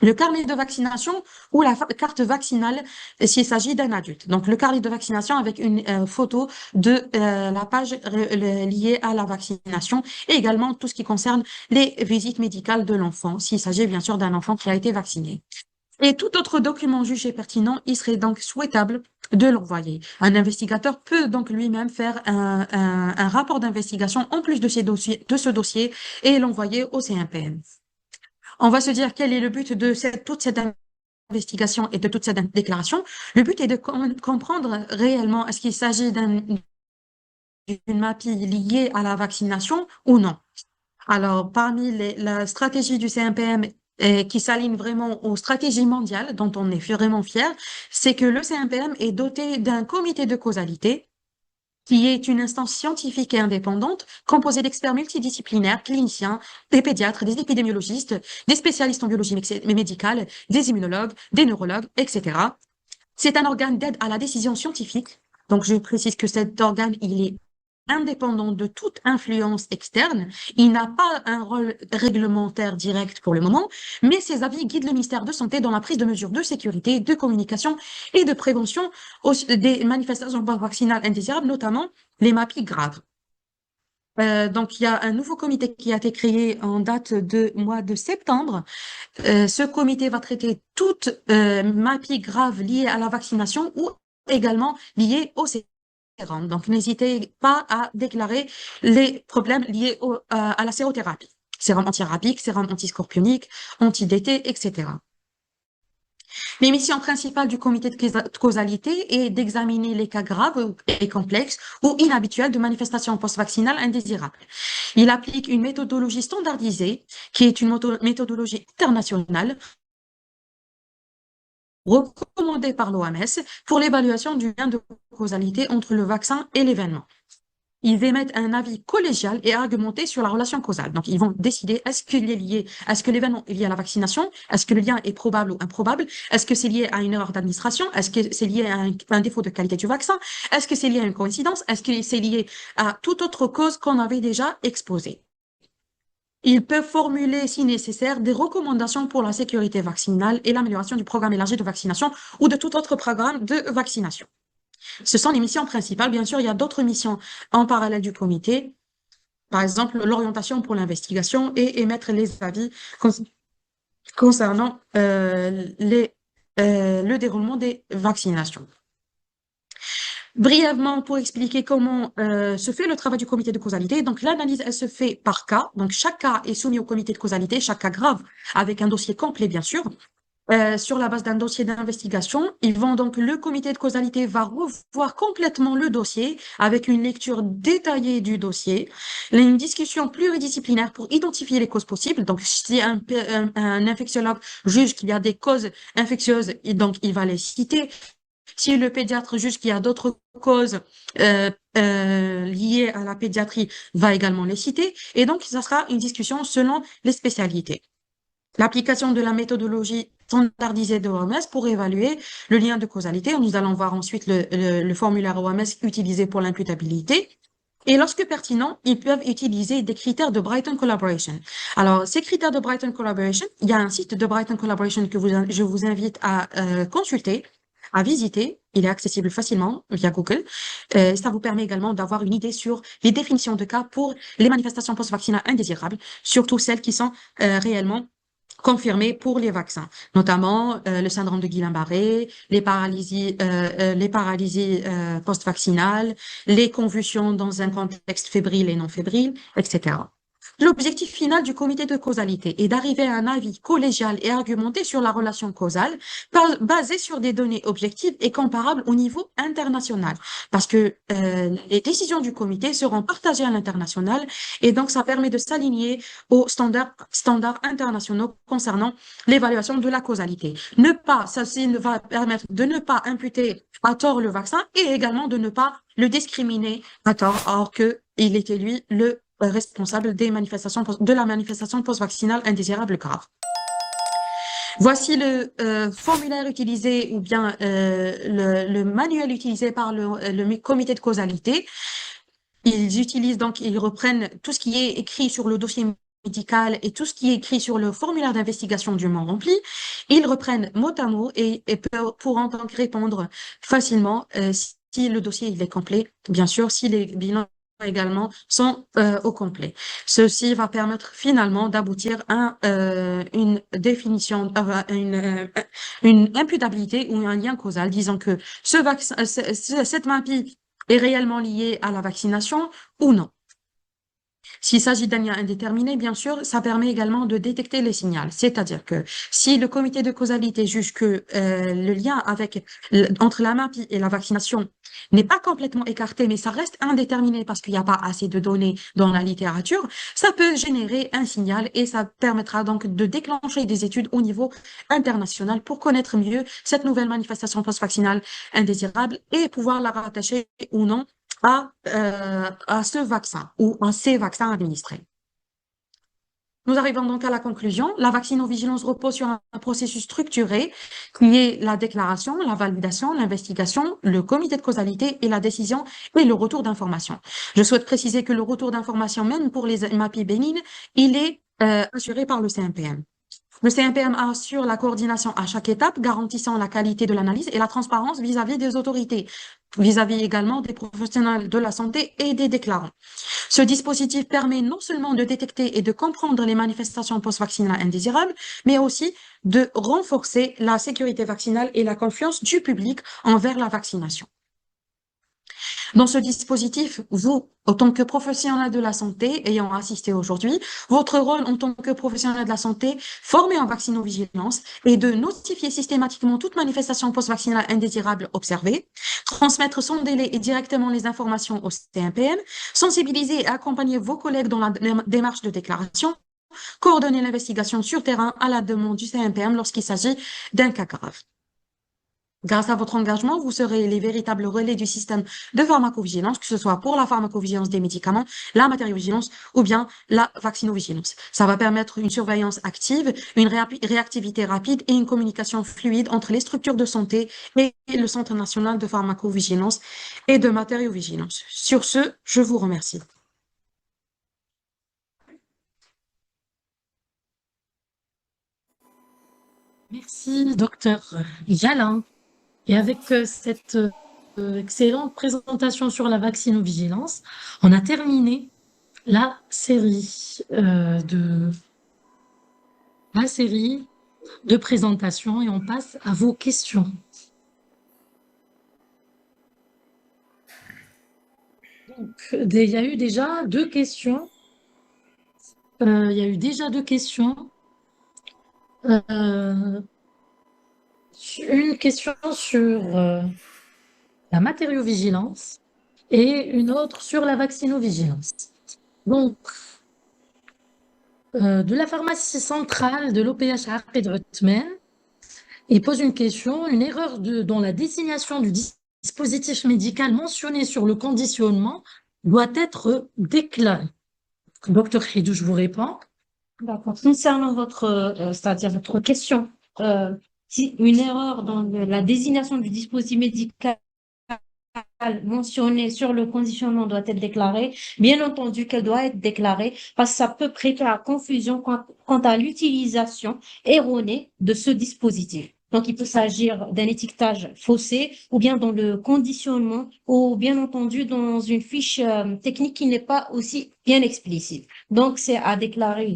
Le carnet de vaccination ou la carte vaccinale s'il s'agit d'un adulte. Donc, le carnet de vaccination avec une photo de la page liée à la vaccination et également tout ce qui concerne les visites médicales de l'enfant, s'il s'agit bien sûr d'un enfant qui a été vacciné. Et tout autre document jugé pertinent, il serait donc souhaitable de l'envoyer. Un investigateur peut donc lui-même faire un rapport d'investigation en plus de ce dossier et l'envoyer au CNPM. On va se dire quel est le but de toute cette investigation et de toute cette déclaration. Le but est de comprendre réellement est-ce qu'il s'agit d'une MAPI liée à la vaccination ou non. Alors, parmi la stratégie du CNPM qui s'aligne vraiment aux stratégies mondiales dont on est vraiment fier, c'est que le CNPM est doté d'un comité de causalité qui est une instance scientifique et indépendante composée d'experts multidisciplinaires, cliniciens, des pédiatres, des épidémiologistes, des spécialistes en biologie médicale, des immunologues, des neurologues, etc. C'est un organe d'aide à la décision scientifique. Donc, je précise que cet organe, il est indépendant de toute influence externe. Il n'a pas un rôle réglementaire direct pour le moment, mais ses avis guident le ministère de Santé dans la prise de mesures de sécurité, de communication et de prévention des manifestations vaccinales indésirables, notamment les MAPI graves. Donc, il y a un nouveau comité qui a été créé en date de mois de septembre. Ce comité va traiter toute MAPI grave liée à la vaccination ou également liée au sérum. Donc, n'hésitez pas à déclarer les problèmes liés à la sérothérapie. Sérum antirabique, sérum antiscorpionique, anti-DT, etc. Les missions principales du comité de causalité est d'examiner les cas graves et complexes ou inhabituels de manifestations post-vaccinales indésirables. Il applique une méthodologie standardisée qui est une méthodologie internationale recommandé par l'OMS pour l'évaluation du lien de causalité entre le vaccin et l'événement. Ils émettent un avis collégial et argumenté sur la relation causale. Donc, ils vont décider est-ce qu'il est lié, est-ce que l'événement est lié à la vaccination, est-ce que le lien est probable ou improbable, est-ce que c'est lié à une erreur d'administration, est-ce que c'est lié à un défaut de qualité du vaccin, est-ce que c'est lié à une coïncidence, est-ce que c'est lié à toute autre cause qu'on avait déjà exposée. Ils peuvent formuler, si nécessaire, des recommandations pour la sécurité vaccinale et l'amélioration du programme élargi de vaccination ou de tout autre programme de vaccination. Ce sont les missions principales. Bien sûr, il y a d'autres missions en parallèle du comité. Par exemple, l'orientation pour l'investigation et émettre les avis concernant le déroulement des vaccinations. Brièvement, pour expliquer comment se fait le travail du comité de causalité, donc l'analyse, elle se fait par cas. Donc, chaque cas est soumis au comité de causalité, chaque cas grave, avec un dossier complet, bien sûr. Sur la base d'un dossier d'investigation, le comité de causalité va revoir complètement le dossier avec une lecture détaillée du dossier, une discussion pluridisciplinaire pour identifier les causes possibles. Donc, si un infectiologue juge qu'il y a des causes infectieuses, donc il va les citer. Si le pédiatre juge qu'il y a d'autres causes liées à la pédiatrie, va également les citer. Et donc, ça sera une discussion selon les spécialités. L'application de la méthodologie standardisée de l'OMS pour évaluer le lien de causalité. Nous allons voir ensuite le formulaire OMS utilisé pour l'imputabilité. Et lorsque pertinent, ils peuvent utiliser des critères de Brighton Collaboration. Alors, ces critères de Brighton Collaboration, il y a un site de Brighton Collaboration que je vous invite à consulter, à visiter. Il est accessible facilement via Google. Ça vous permet également d'avoir une idée sur les définitions de cas pour les manifestations post-vaccinales indésirables, surtout celles qui sont réellement confirmées pour les vaccins, notamment le syndrome de Guillain-Barré, les paralysies post-vaccinales, les convulsions dans un contexte fébrile et non fébrile, etc. L'objectif final du comité de causalité est d'arriver à un avis collégial et argumenté sur la relation causale, basé sur des données objectives et comparables au niveau international, parce que les décisions du comité seront partagées à l'international, et donc ça permet de s'aligner aux standards internationaux concernant l'évaluation de la causalité. Ceci va permettre de ne pas imputer à tort le vaccin et également de ne pas le discriminer à tort, alors qu'il était lui le responsable de la manifestation post-vaccinale indésirable grave. Voici le formulaire utilisé ou bien le manuel utilisé par le comité de causalité. Ils reprennent tout ce qui est écrit sur le dossier médical et tout ce qui est écrit sur le formulaire d'investigation dûment rempli. Ils reprennent mot à mot et pourront donc répondre facilement si le dossier il est complet, bien sûr, si les bilans également sont au complet. Ceci va permettre finalement d'aboutir à une définition, une imputabilité ou un lien causal, disant que ce vaccin, cette maladie est réellement liée à la vaccination ou non. S'il s'agit d'un lien indéterminé, bien sûr, ça permet également de détecter les signaux. C'est-à-dire que si le comité de causalité juge que le lien entre la MAPI et la vaccination n'est pas complètement écarté, mais ça reste indéterminé parce qu'il n'y a pas assez de données dans la littérature, ça peut générer un signal et ça permettra donc de déclencher des études au niveau international pour connaître mieux cette nouvelle manifestation post-vaccinale indésirable et pouvoir la rattacher ou non à ce vaccin ou à ces vaccins administrés. Nous arrivons donc à la conclusion. La vaccinovigilance repose sur un processus structuré qui est la déclaration, la validation, l'investigation, le comité de causalité et la décision et le retour d'information. Je souhaite préciser que le retour d'information, même pour les MAPI bénignes, il est assuré par le CMPM. Le CMPM assure la coordination à chaque étape, garantissant la qualité de l'analyse et la transparence vis-à-vis des autorités, vis-à-vis également des professionnels de la santé et des déclarants. Ce dispositif permet non seulement de détecter et de comprendre les manifestations post-vaccinales indésirables, mais aussi de renforcer la sécurité vaccinale et la confiance du public envers la vaccination. Dans ce dispositif, vous, en tant que professionnel de la santé, ayant assisté aujourd'hui, votre rôle en tant que professionnel de la santé formé en vaccinovigilance est de notifier systématiquement toute manifestation post-vaccinale indésirable observée, transmettre sans délai et directement les informations au CMPM, sensibiliser et accompagner vos collègues dans la démarche de déclaration, coordonner l'investigation sur terrain à la demande du CMPM lorsqu'il s'agit d'un cas grave. Grâce à votre engagement, vous serez les véritables relais du système de pharmacovigilance, que ce soit pour la pharmacovigilance des médicaments, la matériovigilance ou bien la vaccinovigilance. Ça va permettre une surveillance active, une réactivité rapide et une communication fluide entre les structures de santé et le Centre national de pharmacovigilance et de matériovigilance. Sur ce, je vous remercie. Merci, docteur Yalin. Et avec cette excellente présentation sur la vaccinovigilance. On a terminé la série de présentations et on passe à vos questions. Donc, il y a eu déjà deux questions. Il y a eu déjà deux questions. Une question sur la matériovigilance et une autre sur la vaccinovigilance. Donc, de la pharmacie centrale de l'OPH Arped Rutmen, il pose une question, une erreur dans la désignation du dispositif médical mentionné sur le conditionnement doit être déclarée. Docteur Khidou, je vous réponds. D'accord. Concernant c'est-à-dire votre question, si une erreur dans la désignation du dispositif médical mentionné sur le conditionnement doit être déclarée, bien entendu qu'elle doit être déclarée parce que ça peut prêter à confusion quant à l'utilisation erronée de ce dispositif. Donc, il peut s'agir d'un étiquetage faussé ou bien dans le conditionnement ou bien entendu dans une fiche technique qui n'est pas aussi bien explicite. Donc, c'est à déclarer.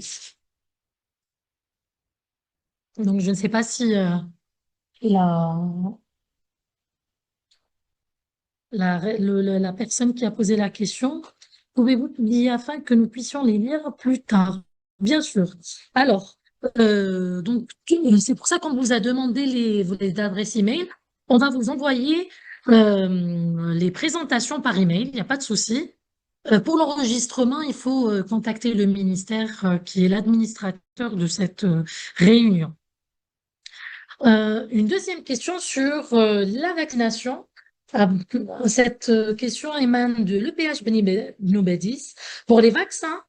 Donc, je ne sais pas si la, la personne qui a posé la question, pouvez-vous publier afin que nous puissions les lire plus tard? Bien sûr. Alors, donc, c'est pour ça qu'on vous a demandé les adresses email. On va vous envoyer les présentations par email, il n'y a pas de souci. Pour l'enregistrement, il faut contacter le ministère qui est l'administrateur de cette réunion. Une deuxième question sur la vaccination. Cette question émane de l'EPH Beni Benoubedis. Pour les vaccins,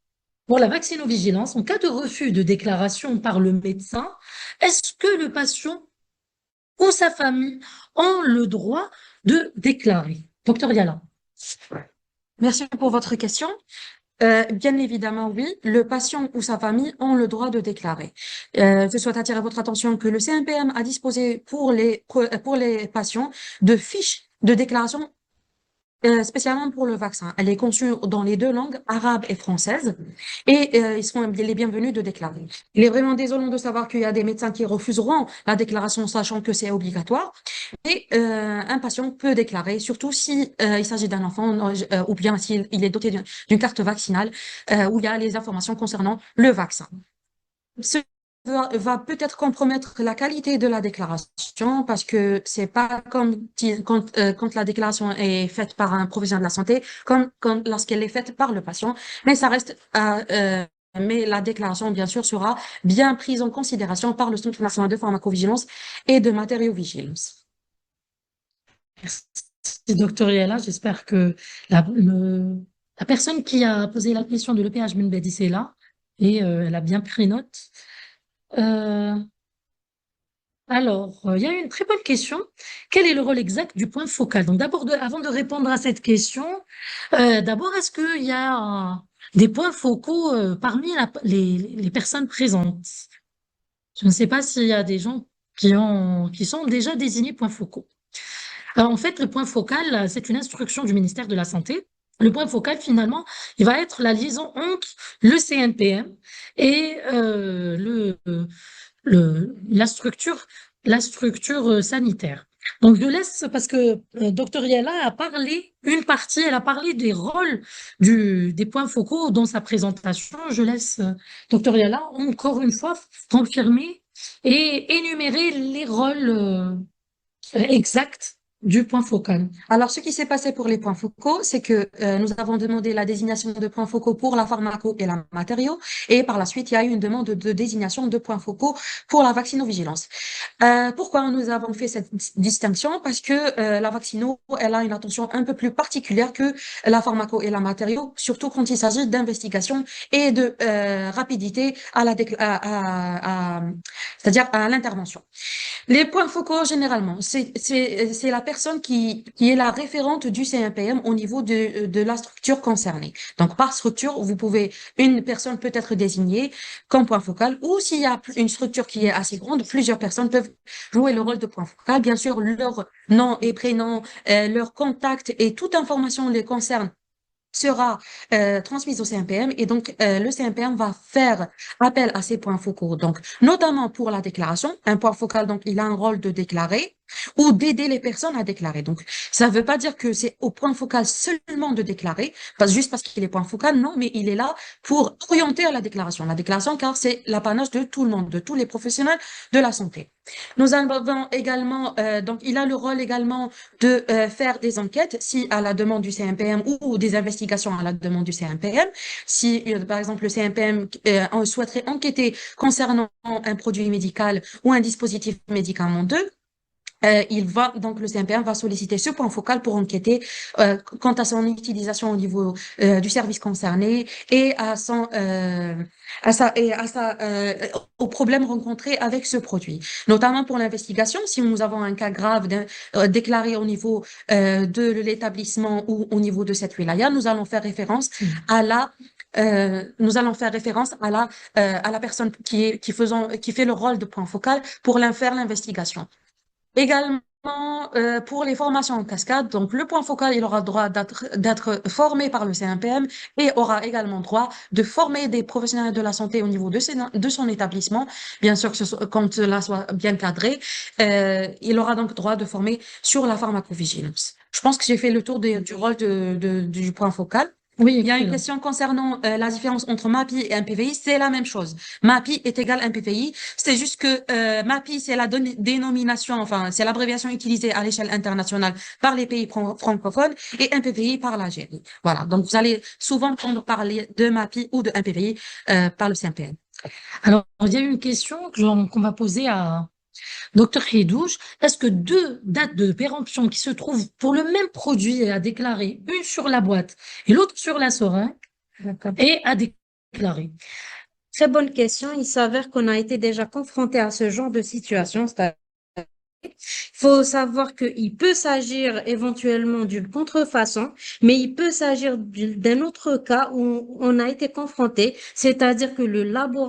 pour la vaccinovigilance, en cas de refus de déclaration par le médecin, est-ce que le patient ou sa famille ont le droit de déclarer? Docteur Yala. Merci pour votre question. Bien évidemment, oui, le patient ou sa famille ont le droit de déclarer. Je souhaite attirer votre attention que le CNPM a disposé pour les patients de fiches de déclaration spécialement pour le vaccin. Elle est conçue dans les deux langues, arabe et française, et ils seront les bienvenus de déclarer. Il est vraiment désolant de savoir qu'il y a des médecins qui refuseront la déclaration, sachant que c'est obligatoire. Et un patient peut déclarer, surtout si il s'agit d'un enfant ou bien s'il est doté d'une carte vaccinale où il y a les informations concernant le vaccin. Ce va peut-être compromettre la qualité de la déclaration parce que c'est pas comme quand la déclaration est faite par un professionnel de la santé, comme lorsqu'elle est faite par le patient, mais ça reste mais la déclaration, bien sûr, sera bien prise en considération par le Centre national de pharmacovigilance et de matériovigilance. Merci, docteur Yala. J'espère que la personne qui a posé la question de l'EPH Benoubedis est là et elle a bien pris note. Alors, il y a une très bonne question. Quel est le rôle exact du point focal? Donc, d'abord, avant de répondre à cette question, d'abord, est-ce qu'il y a des points focaux parmi les personnes présentes? Je ne sais pas s'il y a des gens qui sont déjà désignés points focaux. En fait, le point focal, c'est une instruction du ministère de la Santé. Le point focal, finalement, il va être la liaison entre le CNPM et la structure sanitaire. Donc, je laisse, parce que Dr Yala a parlé, elle a parlé des rôles des points focaux dans sa présentation. Je laisse Dr Yala, encore une fois, confirmer et énumérer les rôles exacts du point focal. Alors, ce qui s'est passé pour les points focaux, c'est que nous avons demandé la désignation de points focaux pour la pharmaco et la matériau, et par la suite, il y a eu une demande de désignation de points focaux pour la vaccinovigilance. Pourquoi nous avons fait cette distinction? Parce que la vaccino, elle a une attention un peu plus particulière que la pharmaco et la matériau, surtout quand il s'agit d'investigation et de rapidité c'est-à-dire à l'intervention. Les points focaux, généralement, c'est la personne qui est la référente du CNPM au niveau de la structure concernée. Donc, par structure, une personne peut être désignée comme point focal, ou s'il y a une structure qui est assez grande, plusieurs personnes peuvent jouer le rôle de point focal. Bien sûr, leur nom et prénom, leur contact et toute information les concerne sera transmise au CNPM, et donc le CNPM va faire appel à ces points focaux. Donc, notamment pour la déclaration, un point focal, donc il a un rôle de déclarer ou d'aider les personnes à déclarer. Donc, ça ne veut pas dire que c'est au point focal seulement de déclarer, juste parce qu'il est point focal, non, mais il est là pour orienter à la déclaration. La déclaration, car c'est l'apanage de tout le monde, de tous les professionnels de la santé. Nous avons également, donc il a le rôle également de faire des enquêtes si à la demande du CNPM, ou des investigations à la demande du CNPM. Si, par exemple, le CNPM souhaiterait enquêter concernant un produit médical ou un dispositif médicamenteux, donc le CNPM va solliciter ce point focal pour enquêter quant à son utilisation au niveau du service concerné, et aux problèmes rencontrés avec ce produit. Notamment pour l'investigation, si nous avons un cas grave déclaré au niveau de l'établissement ou au niveau de cette wilaya, nous allons faire référence à la personne qui fait le rôle de point focal pour faire l'investigation. Également, pour les formations en cascade, donc le point focal, il aura droit d'être formé par le CNPM, et aura également droit de former des professionnels de la santé au niveau de son établissement, bien sûr quand cela soit bien cadré. Il aura donc droit de former sur la pharmacovigilance. Je pense que j'ai fait le tour du rôle du point focal. Oui, Il y a une excellent. question concernant la différence entre MAPI et un PVI. C'est la même chose. MAPI est égal à un PVI. C'est juste que MAPI, c'est la dénomination, enfin, c'est l'abréviation utilisée à l'échelle internationale par les pays francophones, et un PVI par l'Algérie. Voilà. Donc, vous allez souvent entendre parler de MAPI ou de un PVI par le CNPM. Alors, il y a une question qu'on va poser à Docteur Khedouche. Est-ce que deux dates de péremption qui se trouvent pour le même produit à déclarer, une sur la boîte et l'autre sur la seringue, D'accord. et à déclarer? Très bonne question. Il s'avère qu'on a été déjà confronté à ce genre de situation. Il faut savoir qu'il peut s'agir éventuellement d'une contrefaçon, mais il peut s'agir d'un autre cas où on a été confronté, c'est-à-dire que le laboratoire